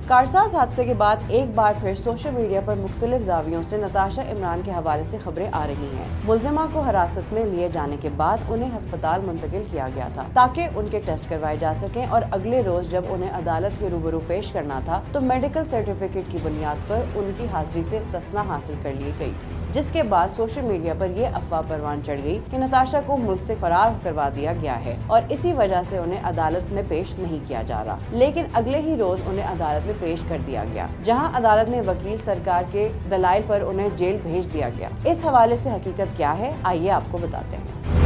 कारसाज हादसे के बाद एक बार फिर सोशल मीडिया पर मुख्तलिफ जावियों से नताशा इमरान के हवाले से खबरें आ रही हैं। मुलजिमा को हिरासत में लिए जाने के बाद उन्हें अस्पताल मुंतकिल किया गया था ताकि उनके टेस्ट करवाए जा सकें और अगले रोज जब उन्हें अदालत के रूबरू पेश करना था तो मेडिकल सर्टिफिकेट की बुनियाद पर उनकी हाजिरी से इस्तिस्ना हासिल कर ली गई थी, जिसके बाद सोशल मीडिया पर ये अफवाह परवान चढ़ गई कि नताशा को मुल्क से फरार करवा दिया गया है और इसी वजह से उन्हें अदालत में पेश नहीं किया जा रहा। लेकिन अगले ही रोज उन्हें अदालत में पेश कर दिया गया, जहां अदालत ने वकील सरकार के दलाइल पर उन्हें जेल भेज दिया गया। इस हवाले से हकीकत क्या है, आइए आपको बताते हैं।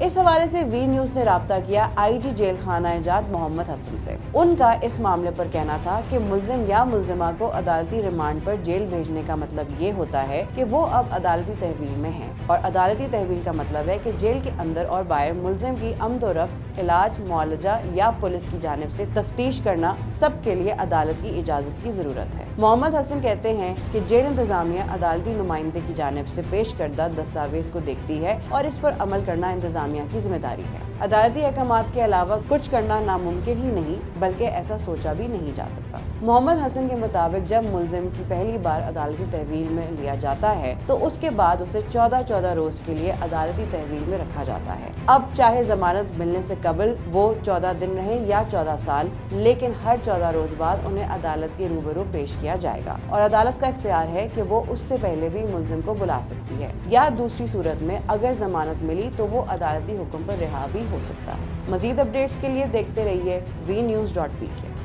इस हवाले से वी न्यूज ने राब्ता किया आईजी जेल खाना एजाज मोहम्मद हसन से। उनका इस मामले पर कहना था कि मुल्जिम या मुल्जिमा को अदालती रिमांड पर जेल भेजने का मतलब ये होता है कि वो अब अदालती तहवील में हैं, और अदालती तहवील का मतलब है कि जेल के अंदर और बाहर मुल्जिम की आमदोरफ्त, इलाज, मुआलजा या पुलिस की जानिब से तफ्तीश करना, सब के लिए अदालत की इजाजत की जरूरत है। मोहम्मद हसन कहते हैं कि जेल इंतजामिया अदालती नुमाइंदे की जानिब से पेश करदा दस्तावेज को देखती है और इस पर अमल करना इंतजामिया की जिम्मेदारी है। अदालती अहकामात के अलावा कुछ करना नामुमकिन ही नहीं बल्कि ऐसा सोचा भी नहीं जा सकता। मोहम्मद हसन के मुताबिक जब मुल्जिम की पहली बार अदालती तहवील में लिया जाता है तो उसके बाद उसे 14 रोज के लिए अदालती तहवील में रखा जाता है। अब चाहे जमानत मिलने से कबल वो 14 दिन रहे या 14 साल, लेकिन हर 14 रोज बाद उन्हें अदालत के रूबरू पेश किया जाएगा और अदालत का इख्तियार है कि वो उससे पहले भी मुल्जिम को बुला सकती है या दूसरी सूरत में अगर जमानत मिली तो वो अदालती हुक्म पर रिहा भी हो सकता है। मजीद अपडेट्स के लिए देखते रहिए vnews.pk।